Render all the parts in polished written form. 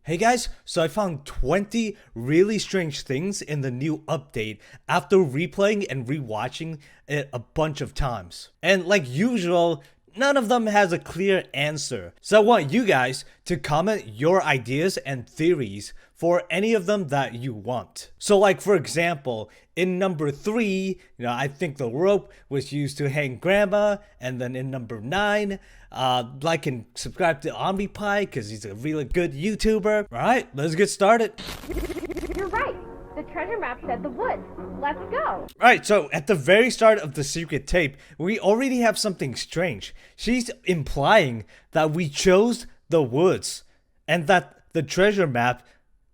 Hey guys, so I found 20 really strange things in the new update after replaying and rewatching it a bunch of times. And like usual, none of them has a clear answer. So I want you guys to comment your ideas and theories for any of them that you want. So like for example, in number 3, I think the rope was used to hang grandma, and then in number 9, like and subscribe to OmniPie because he's a really good YouTuber. Alright, let's get started. You're right. The treasure map said the woods. Let's go. Alright, so at the very start of the secret tape, we already have something strange. She's implying that we chose the woods and that the treasure map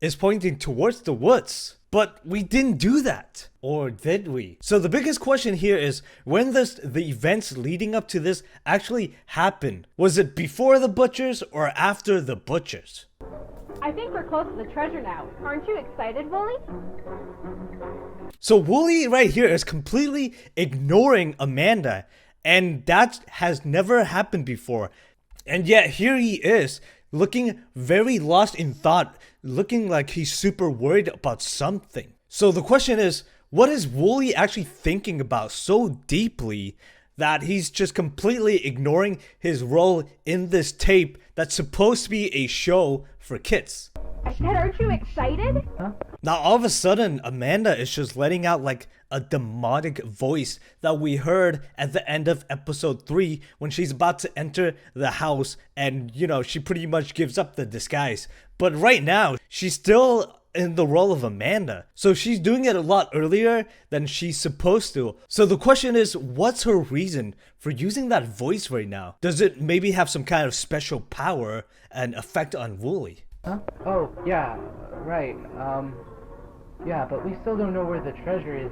is pointing towards the woods. But we didn't do that. Or did we? So the biggest question here is, when does the events leading up to this actually happen? Was it before the butchers or after the butchers? I think we're close to the treasure now. Aren't you excited, Wooly? So Wooly right here is completely ignoring Amanda, and that has never happened before. And yet here he is, looking very lost in thought, looking like he's super worried about something. So the question is, what is Wooly actually thinking about so deeply that he's just completely ignoring his role in this tape that's supposed to be a show for kids? I said, aren't you excited? Huh? Now all of a sudden, Amanda is just letting out like a demonic voice that we heard at the end of episode 3 when she's about to enter the house, and she pretty much gives up the disguise. But right now, she's still in the role of Amanda. So she's doing it a lot earlier than she's supposed to. So the question is, what's her reason for using that voice right now? Does it maybe have some kind of special power and effect on Wooly? Huh? Oh, yeah, right. Yeah, but we still don't know where the treasure is,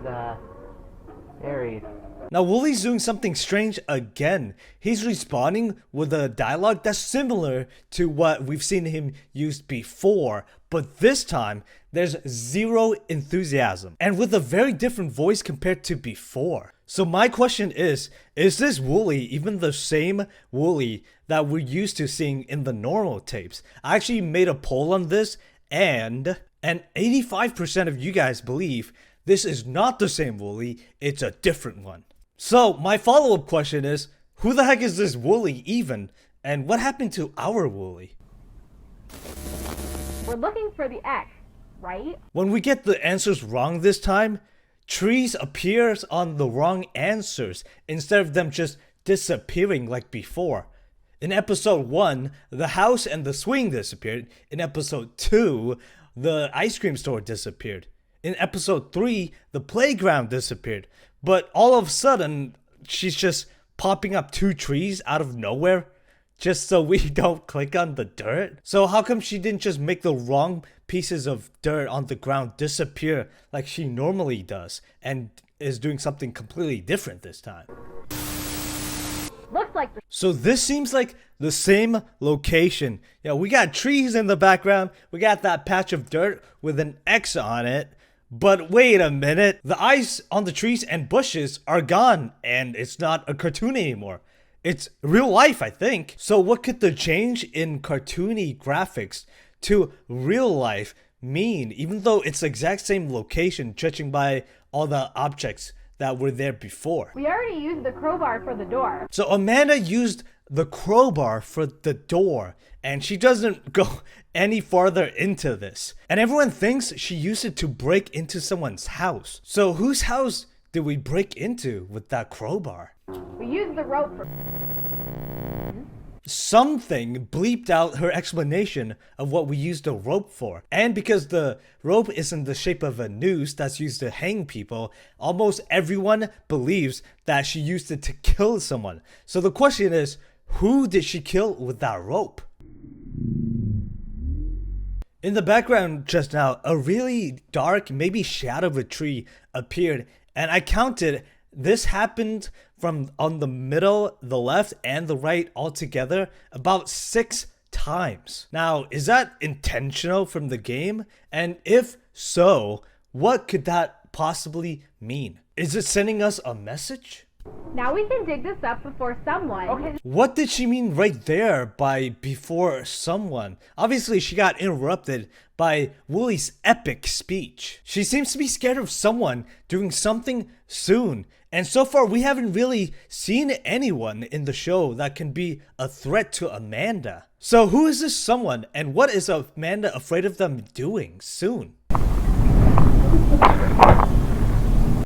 buried. Now Wooly's doing something strange again. He's responding with a dialogue that's similar to what we've seen him use before, but this time there's zero enthusiasm and with a very different voice compared to before. So my question is this Wooly even the same Wooly that we're used to seeing in the normal tapes? I actually made a poll on this, and 85% of you guys believe this is not the same Wooly, it's a different one. So my follow-up question is, who the heck is this Wooly even? And what happened to our Wooly? We're looking for the X, right? When we get the answers wrong this time, trees appears on the wrong answers instead of them just disappearing like before. In episode 1, the house and the swing disappeared. In episode 2, the ice cream store disappeared. In episode 3, the playground disappeared. But all of a sudden, she's just popping up 2 trees out of nowhere just so we don't click on the dirt. So how come she didn't just make the wrong pieces of dirt on the ground disappear like she normally does and is doing something completely different this time? Looks like So this seems like the same location. We got trees in the background. We got that patch of dirt with an X on it. But wait a minute, the ice on the trees and bushes are gone, and it's not a cartoon anymore. It's real life, I think. So what could the change in cartoony graphics to real life mean, even though it's the exact same location, judging by all the objects that were there before? we already used the crowbar for the door. So Amanda used the crowbar for the door, and she doesn't go any farther into this. And everyone thinks she used it to break into someone's house. So whose house did we break into with that crowbar? We used the rope for... Something bleeped out her explanation of what we used the rope for. And because the rope is in the shape of a noose that's used to hang people, almost everyone believes that she used it to kill someone. So the question is, who did she kill with that rope? In the background just now, a really dark, maybe shadow of a tree appeared, and I counted this happened from on the middle, the left, and the right all together about 6 times. Now, is that intentional from the game? And if so, what could that possibly mean? Is it sending us a message? Now we can dig this up before someone. Okay. What did she mean right there by before someone? Obviously, she got interrupted by Wooly's epic speech. She seems to be scared of someone doing something soon. And so far, we haven't really seen anyone in the show that can be a threat to Amanda. So who is this someone, and what is Amanda afraid of them doing soon?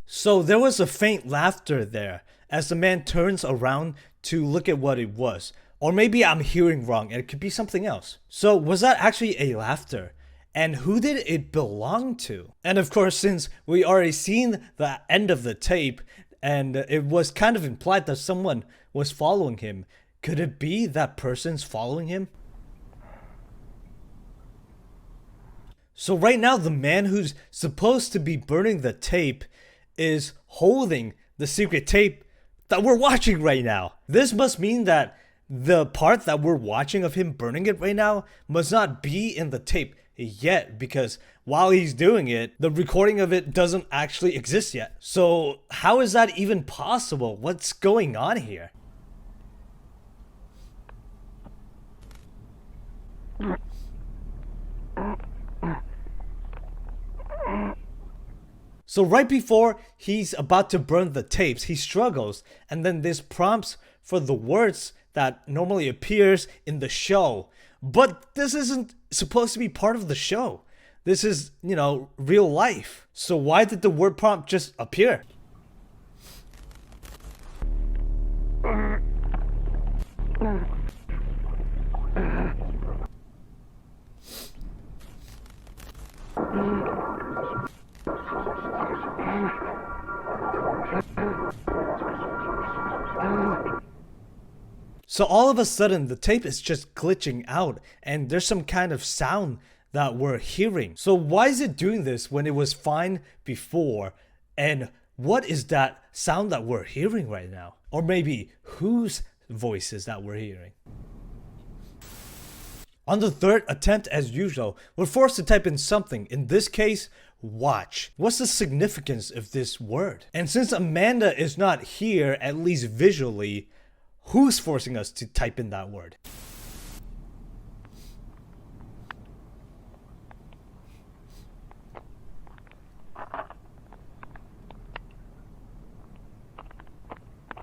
So there was a faint laughter there as the man turns around to look at what it was. Or maybe I'm hearing wrong and it could be something else. So was that actually a laughter? And who did it belong to? And of course, since we already seen the end of the tape and it was kind of implied that someone was following him, could it be that person's following him? So right now, the man who's supposed to be burning the tape is holding the secret tape that we're watching right now. This must mean that the part that we're watching of him burning it right now must not be in the tape yet, because while he's doing it, the recording of it doesn't actually exist yet. So how is that even possible? What's going on here? So right before he's about to burn the tapes, he struggles, and then this prompts for the words that normally appears in the show. But this isn't supposed to be part of the show. This is, real life. So why did the word prompt just appear? So all of a sudden, the tape is just glitching out and there's some kind of sound that we're hearing. So why is it doing this when it was fine before? And what is that sound that we're hearing right now? Or maybe whose voices that we're hearing? On the third attempt, as usual, we're forced to type in something. In this case, watch. What's the significance of this word? And since Amanda is not here, at least visually, who's forcing us to type in that word?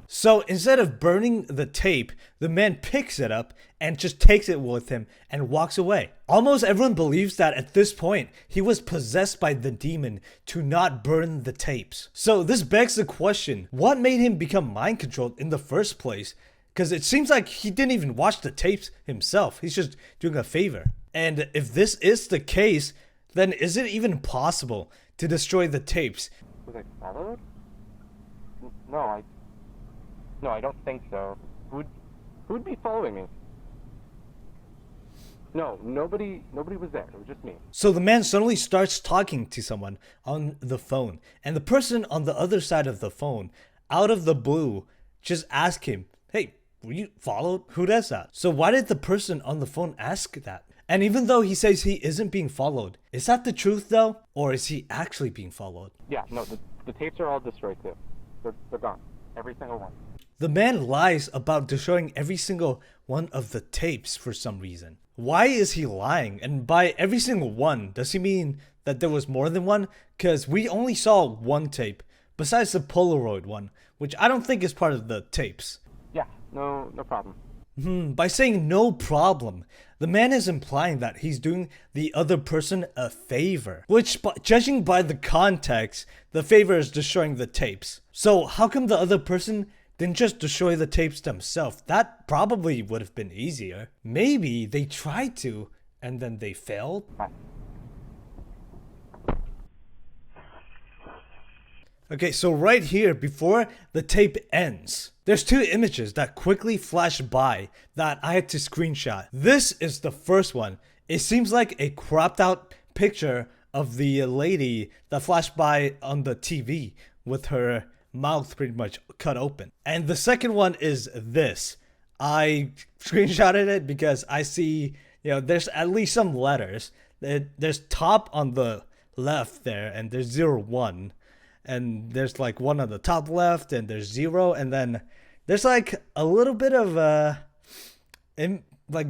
So instead of burning the tape, the man picks it up and just takes it with him and walks away. Almost everyone believes that at this point, he was possessed by the demon to not burn the tapes. So this begs the question, what made him become mind controlled in the first place? Because it seems like he didn't even watch the tapes himself. He's just doing a favor. And if this is the case, then is it even possible to destroy the tapes? Was I followed? No, I don't think so. Who'd be following me? No, nobody was there. It was just me. So the man suddenly starts talking to someone on the phone, and the person on the other side of the phone, out of the blue, just ask him, "Hey, were you followed? Who does that?" So why did the person on the phone ask that? And even though he says he isn't being followed, is that the truth though? Or is he actually being followed? Yeah, no, the tapes are all destroyed too. They're gone. Every single one. The man lies about destroying every single one of the tapes for some reason. Why is he lying? And by every single one, does he mean that there was more than one? Because we only saw one tape, besides the Polaroid one, which I don't think is part of the tapes. Yeah, no problem. By saying no problem, the man is implying that he's doing the other person a favor. Which, judging by the context, the favor is destroying the tapes. So how come the other person didn't just destroy the tapes themselves? That probably would have been easier. Maybe they tried to, and then they failed. Bye. Okay, so right here, before the tape ends, there's two images that quickly flash by that I had to screenshot. This is the first one. It seems like a cropped out picture of the lady that flashed by on the TV with her mouth pretty much cut open. And the second one is this. I screenshotted it because I see, there's at least some letters. There's top on the left there, and there's 01. and there's like one on the top left, and there's 0, and then there's like a little bit of like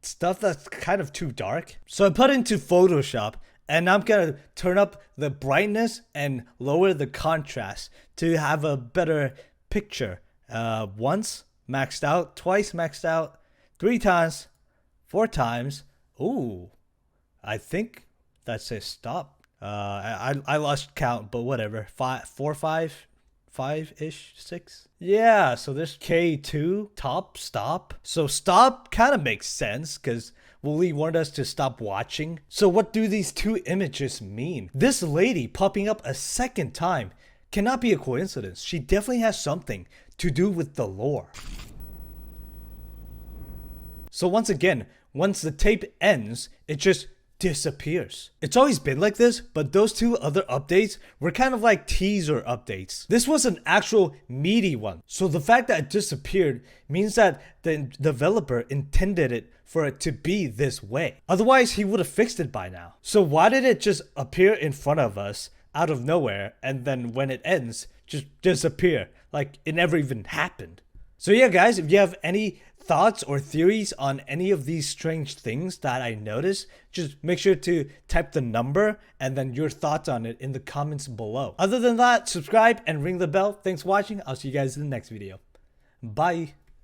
stuff that's kind of too dark. So I put into Photoshop, and I'm gonna turn up the brightness and lower the contrast to have a better picture. Once maxed out, twice maxed out, 3 times, 4 times. Ooh, I think that says stop. I lost count, but whatever. 5-ish, 6. Yeah, so there's K2, top, stop. So stop kind of makes sense because Wooly warned us to stop watching. So what do these 2 images mean? This lady popping up a second time cannot be a coincidence. She definitely has something to do with the lore. So once again, once the tape ends, it just disappears. It's always been like this, but those 2 other updates were kind of like teaser updates. This was an actual meaty one. So the fact that it disappeared means that the developer intended it for it to be this way. Otherwise, he would have fixed it by now. So why did it just appear in front of us out of nowhere, and then when it ends, just disappear like it never even happened? So yeah, guys, if you have any thoughts or theories on any of these strange things that I noticed, just make sure to type the number and then your thoughts on it in the comments below. Other than that, subscribe and ring the bell. Thanks for watching. I'll see you guys in the next video. Bye.